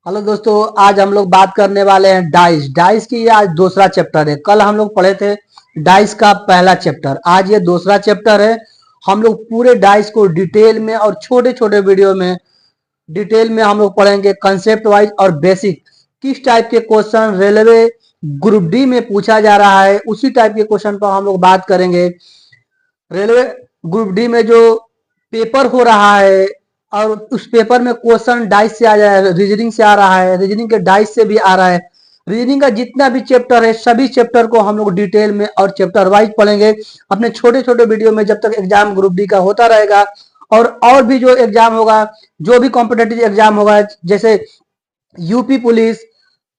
Hello दोस्तों, आज हम लोग बात करने वाले हैं डाइस। डाइस की ये आज दूसरा चैप्टर है। कल हम लोग पढ़े थे डाइस का पहला चैप्टर, आज ये दूसरा चैप्टर है। हम लोग पूरे डाइस को डिटेल में और छोटे छोटे वीडियो में डिटेल में हम लोग पढ़ेंगे, कंसेप्ट वाइज और बेसिक। किस टाइप के क्वेश्चन रेलवे ग्रुप डी में पूछा जा रहा है, उसी टाइप के क्वेश्चन पर हम लोग बात करेंगे। रेलवे ग्रुप डी में जो पेपर हो रहा है और उस पेपर में क्वेश्चन डाइस से आ जाए, रीजनिंग से आ रहा है, रीजनिंग के डाइस से भी आ रहा है। रीजनिंग का जितना भी चैप्टर है सभी चैप्टर को हम लोग डिटेल में और चैप्टर वाइज पढ़ेंगे अपने छोटे छोटे वीडियो में, जब तक एग्जाम ग्रुप डी का होता रहेगा। और भी जो एग्जाम होगा, जो भी कॉम्पिटेटिव एग्जाम होगा, जैसे UP police,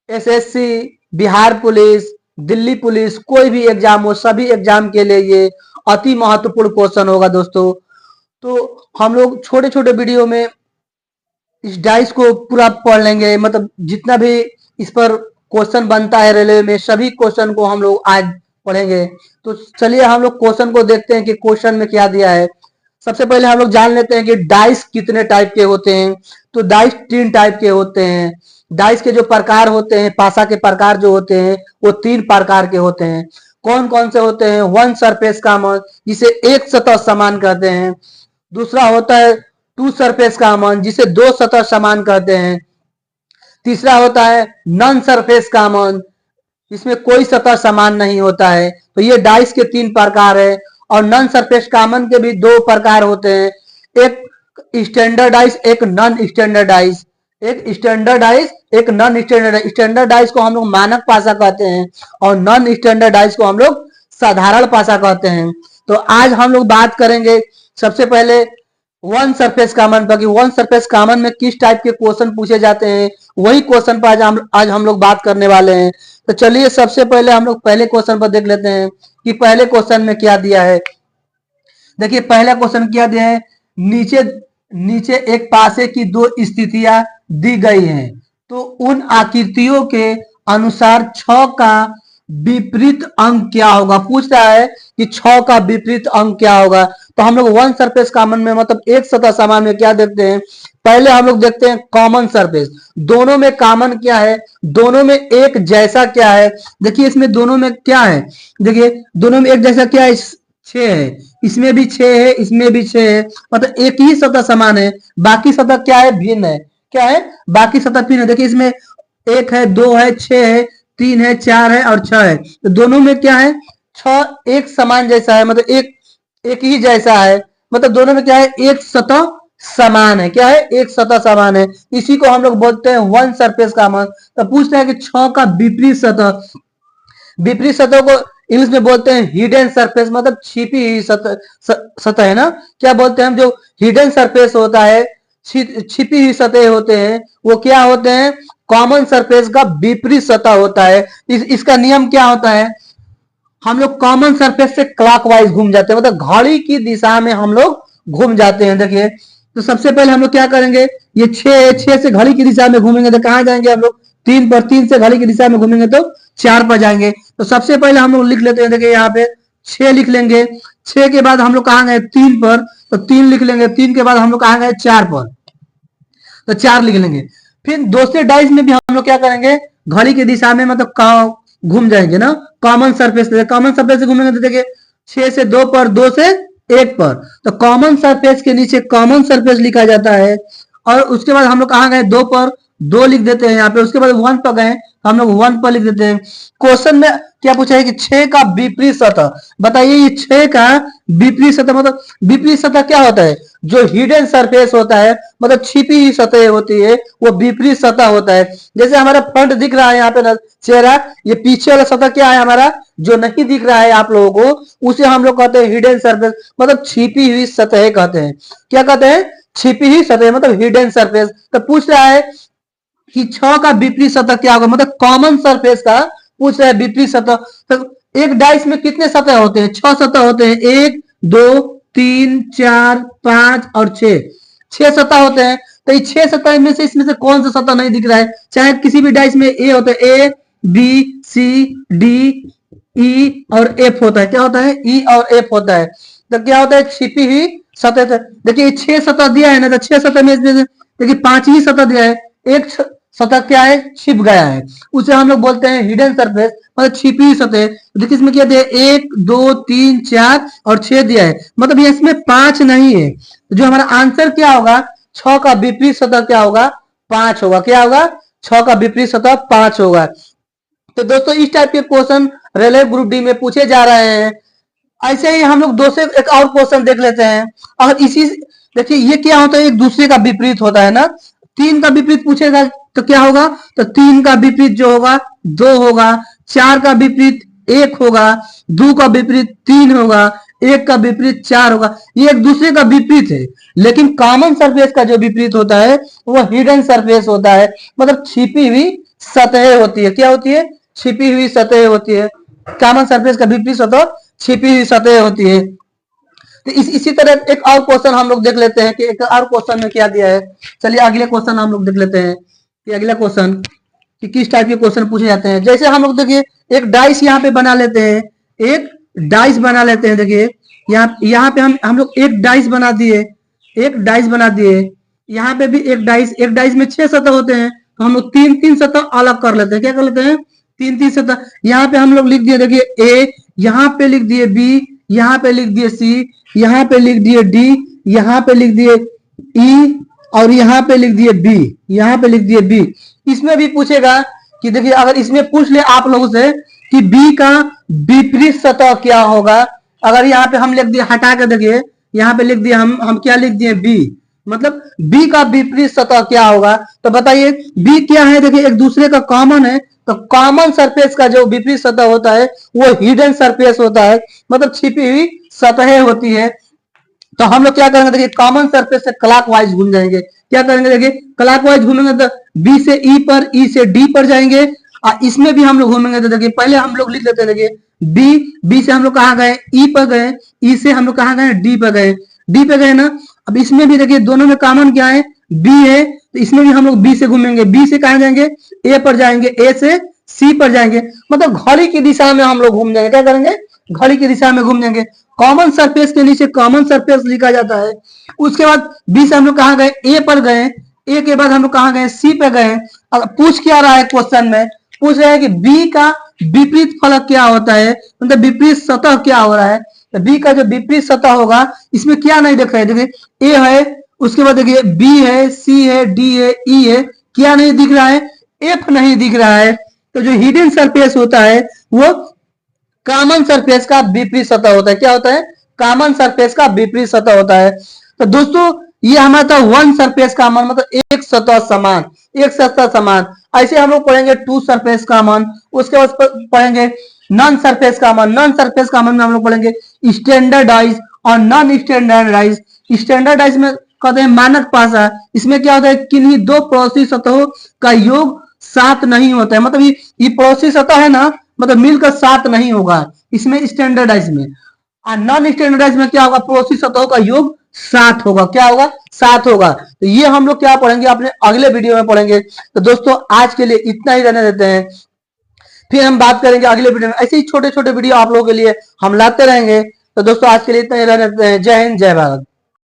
SSC, Bihar police, Delhi police, कोई भी एग्जाम हो, सभी एग्जाम के लिए ये अति महत्वपूर्ण क्वेश्चन होगा दोस्तों। तो हम लोग छोटे छोटे वीडियो में इस डाइस को पूरा पढ़ लेंगे, मतलब जितना भी इस पर क्वेश्चन बनता है रेलवे में, सभी क्वेश्चन को हम लोग आज पढ़ेंगे। तो चलिए हम लोग क्वेश्चन को देखते हैं कि क्वेश्चन में क्या दिया है। सबसे पहले हम लोग जान लेते हैं कि डाइस कितने टाइप के होते हैं। तो डाइस 3 टाइप के होते हैं। डाइस के जो प्रकार होते हैं, पासा के प्रकार जो होते हैं, वो 3 प्रकार के होते हैं। कौन कौन से होते हैं? वन सरफेस कॉमन, जिसे एक सतह समान कहते हैं। दूसरा होता है टू सरफेस कॉमन, जिसे 2 सतह समान कहते हैं। तीसरा होता है नॉन सरफेस कॉमन, इसमें कोई सतह समान नहीं होता है। तो ये डाइस के 3 प्रकार है। और नॉन सरफेस कॉमन के भी 2 प्रकार होते हैं, एक स्टैंडर्ड डाइस, एक नॉन स्टैंडर्ड डाइस। एक स्टैंडर्ड डाइस, एक non standard dice. Standard dice को हम लोग मानक पासा कहते हैं और नॉन स्टैंडर्ड डाइस को हम लोग साधारण पासा कहते हैं। तो आज हम लोग बात करेंगे सबसे पहले वन सरफेस कॉमन पर कि वन सरफेस कॉमन में किस टाइप के क्वेश्चन पूछे जाते हैं, वही क्वेश्चन पर आज हम लोग बात करने वाले हैं। तो चलिए सबसे पहले हम लोग पहले क्वेश्चन पर देख लेते हैं कि पहले क्वेश्चन में क्या दिया है। देखिए पहला क्वेश्चन क्या दिया है, नीचे नीचे एक पासे की 2 स्थितियां दी गई हैं, तो उन आकृतियों के अनुसार 6 का विपरीत अंक क्या होगा। पूछ रहा है कि 6 का विपरीत अंक क्या होगा। तो हम लोग वन सरफेस कॉमन में, मतलब एक सतह समान में क्या देखते हैं, पहले हम लोग देखते हैं कॉमन सरफेस। दोनों में कॉमन क्या है, दोनों में एक जैसा क्या है। देखिए इसमें दोनों में क्या है, देखिए दोनों में एक जैसा क्या है, 6 है, इसमें भी 6 है, इसमें भी 6 है, मतलब एक ही सतह समान है। बाकी सतह क्या है, भिन्न है। क्या है, बाकी सतह भिन्न है। देखिए इसमें 1 है, 2 है, 6 है, 3 है, 4 है और 6 है। तो दोनों में क्या है, 6 एक समान जैसा है, मतलब एक ही जैसा है। मतलब दोनों में क्या है, एक सतह समान है। क्या है, एक सतह समान है। इसी को हम लोग बोलते हैं वन सरफेस कॉमन। तो पूछते हैं कि 6 का विपरीत सतह, विपरीत सतह को इंग्लिश में बोलते हैं हिडन सरफेस, मतलब छिपी हुई सतह है ना। क्या बोलते हैं हम, जो हिडन सरफेस होता है, छिपी हुई सतह होते हैं, वो क्या होते हैं, कॉमन सरफेस का विपरीत सतह होता है। इसका नियम क्या होता है, हम लोग कॉमन सरफेस से क्लॉकवाइज घूम जाते हैं, मतलब घड़ी की दिशा में हम लोग घूम जाते हैं। देखिए तो सबसे पहले हम लोग क्या करेंगे, ये 6 से घड़ी की दिशा में घूमेंगे तो कहां जाएंगे हम लोग, 3 पर। 3 से घड़ी की दिशा में घूमेंगे तो 4 पर जाएंगे। तो सबसे पहले हम लोग लिख लेते हैं, देखिए यहाँ पे 6 लिख लेंगे। 6 के बाद हम लोग कहां गए, 3 पर, तो 3 लिख लेंगे। 3 के बाद हम लोग कहां गए, 4 पर, तो 4 लिख लेंगे। फिर दूसरे डाइस में भी हम लोग क्या करेंगे, घड़ी की दिशा में मतलब घूम जाएंगे ना, कॉमन सरफेस से। कॉमन सरफेस से घूमेंगे तो देखिए 6 से 2 पर, 2 से 1 पर, तो कॉमन सरफेस के नीचे कॉमन सरफेस लिखा जाता है। और उसके बाद हम लोग कहां गए, 2 पर, 2 लिख देते हैं यहाँ पे। उसके बाद 1 पर गए, हम लोग 1 पर लिख देते हैं। क्वेश्चन में क्या पूछा है कि 6 का विपरीत सतह बताइए। ये 6 का विपरीत सतह, मतलब विपरीत सतह क्या होता है, जो हिडन सरफेस होता है, मतलब छिपी हुई सतह होती है, वो विपरीत सतह होता है। जैसे हमारा फ्रंट दिख रहा है यहाँ पे चेहरा, ये पीछे वाला सतह क्या है हमारा, जो नहीं दिख रहा है आप लोगों को, उसे हम लोग कहते हैं हिडन सरफेस, मतलब छिपी हुई सतह कहते हैं। क्या कहते हैं, छिपी हुई सतह, मतलब हिडन सरफेस। तो पूछ रहा है कि 6 का विपरीत सतह क्या होगा, मतलब कॉमन सरफेस का पूछ रहा है विपरीत सतह। तो एक डाइस में कितने सतह होते हैं, 6 सतह होते हैं, 1 2 3 4 5 और 6 सतह होते हैं। तो ये 6 सतह में से इसमें से कौन सा सतह नहीं दिख रहा है, चाहे किसी भी डाइस में ए होता है, A B C D E और एफ होता है। क्या होता है, ई और एफ होता है। तो क्या होता है, छिपी हुई सतह। देखिए 6 सतह दिया है ना, तो 6 सतह में देखिए 5 ही सतह दिया है। एक सतह क्या है, छिप गया है, उसे हम लोग बोलते हैं हिडन सरफेस, मतलब छिपी हुई सतह। तो देखिए इसमें क्या दिया है, 1 2 3 4 और 6 दिया है, मतलब ये इसमें 5 नहीं है। तो जो हमारा आंसर क्या होगा, 6 का विपरीत सतह क्या होगा, 5 होगा। क्या होगा, 6 का विपरीत सतह 5 होगा। तो दोस्तों इस टाइप के क्वेश्चन रेलवे ग्रुप डी में पूछे जा रहे हैं। ऐसे ही हम लोग दो से एक और क्वेश्चन देख लेते हैं। और इसी देखिए ये क्या होता है, एक दूसरे का विपरीत होता है ना। 3 का विपरीत पूछेगा तो क्या होगा, तो 3 का विपरीत जो होगा 2 होगा, 4 का विपरीत 1 होगा, 2 का विपरीत 3 होगा, 1 का विपरीत 4 होगा। ये एक दूसरे का विपरीत है, लेकिन कॉमन सरफेस का जो विपरीत होता है वो हिडन सरफेस होता है, मतलब छिपी हुई सतह होती है। क्या होती है, छिपी हुई सतह होती है। कॉमन सरफेस का विपरीत सतह छिपी हुई सतह होती है। तो इसी तरह एक और क्वेश्चन हम लोग देख लेते हैं कि एक और क्वेश्चन में क्या दिया है। चलिए अगले क्वेश्चन हम लोग देख लेते हैं कि अगला क्वेश्चन कि किस टाइप के क्वेश्चन पूछे जाते हैं। जैसे हम लोग देखिए एक डाइस यहाँ पे बना लेते हैं, एक डाइस बना लेते हैं। देखिए यहाँ पे हम लोग एक डाइस बना दिए, एक डाइस बना दिए, यहाँ पे भी एक डाइस में 6 सतह होते हैं, तो हम लोग 3-3 सतह अलग कर लेते हैं। क्या कर लेते हैं, 3-3 सतह। यहाँ पे हम लोग लिख दिए, देखिए ए, यहाँ पे लिख दिए बी, यहाँ पे लिख दिए सी, यहाँ पे लिख दिए डी, यहाँ पे लिख दिए ई, और यहाँ पे लिख दिए बी, यहाँ पे लिख दिए बी। इसमें भी पूछेगा कि देखिए अगर इसमें पूछ ले आप लोगों से कि बी का विपरीत सतह क्या होगा। अगर यहाँ पे हम लिख दिए, हटा के देखिए यहाँ पे लिख दिए हम क्या लिख दिए, बी, मतलब बी का विपरीत सतह क्या होगा। तो बताइए बी क्या है, देखिए एक दूसरे का कॉमन है, तो कॉमन सरफेस का जो विपरीत सतह होता है वो हिडन सरफेस होता है, मतलब छिपी हुई सतह होती है। तो हम लोग क्या करेंगे, देखिए कॉमन सरफेस से क्लॉकवाइज घूम जाएंगे। क्या करेंगे, देखिए क्लॉकवाइज घूमेंगे तो बी से ई पर, ई से डी पर जाएंगे, और इसमें भी हम लोग घूमेंगे। तो देखिए पहले हम लोग लिख लेते हैं, देखिए बी से हम लोग कहाँ गए, ई पर गए, ई से हम लोग कहाँ गए, डी पर गए, डी पे गए ना। अब इसमें भी देखिए दोनों में कॉमन क्या है, बी है, तो इसमें भी हम लोग बी से घूमेंगे। बी से कहाँ जाएंगे, ए पर जाएंगे, ए से सी पर जाएंगे, मतलब घड़ी की दिशा में हम लोग घूम जाएंगे। क्या करेंगे, घड़ी की दिशा में घूम जाएंगे। कॉमन सरफेस के नीचे कॉमन सरफेस लिखा जाता है। उसके बाद बी से हम लोग कहाँ गए, ए पर गए, ए के बाद हम लोग कहाँ गए, सी पे गए। अब पूछ क्या रहा है क्वेश्चन में, पूछ रहे हैं कि बी का विपरीत फलक क्या होता है, मतलब विपरीत सतह क्या हो रहा है। तो बी का जो विपरीत सतह होगा इसमें क्या नहीं दिख रहा है, देखिए ए है, उसके बाद देखिए बी है, सी है, डी है, ई है, क्या नहीं दिख रहा है, एफ नहीं दिख रहा है। तो जो हिडन सरफेस होता है वो कॉमन सरफेस का विपरीत सतह होता है। क्या होता है, कॉमन सरफेस का विपरीत सतह होता है। तो दोस्तों ये हमारा था वन सरफेस कॉमन, मतलब एक सतह समान, एक सतह समान। ऐसे हम लोग पढ़ेंगे टू सरफेस कॉमन, उसके बाद पढ़ेंगे non surface common. Non surface common में हम लोग पढ़ेंगे स्टैंडर्डाइज और नॉन स्टैंडर्डाइज। स्टैंडर्डाइज में कहते हैं मानक पासा, इसमें क्या होता है, किन्हीं दो पड़ोसी सतहों का योग 7 नहीं होता है, मतलब ये पड़ोसी सतह है ना, मतलब मिलकर 7 नहीं होगा इसमें स्टैंडर्डाइज में। और नॉन स्टैंडर्डाइज में क्या होगा, पड़ोसी सतहों का योग 7 होगा। क्या होगा, 7 होगा। तो ये हम लोग क्या पढ़ेंगे, अपने अगले वीडियो में पढ़ेंगे। तो दोस्तों आज के लिए इतना ही रहने देते हैं, फिर हम बात करेंगे अगले वीडियो में। ऐसे ही छोटे छोटे वीडियो आप लोगों के लिए हम लाते रहेंगे। तो दोस्तों आज के लिए इतना ही रहने देते हैं। जय हिंद, जय भारत।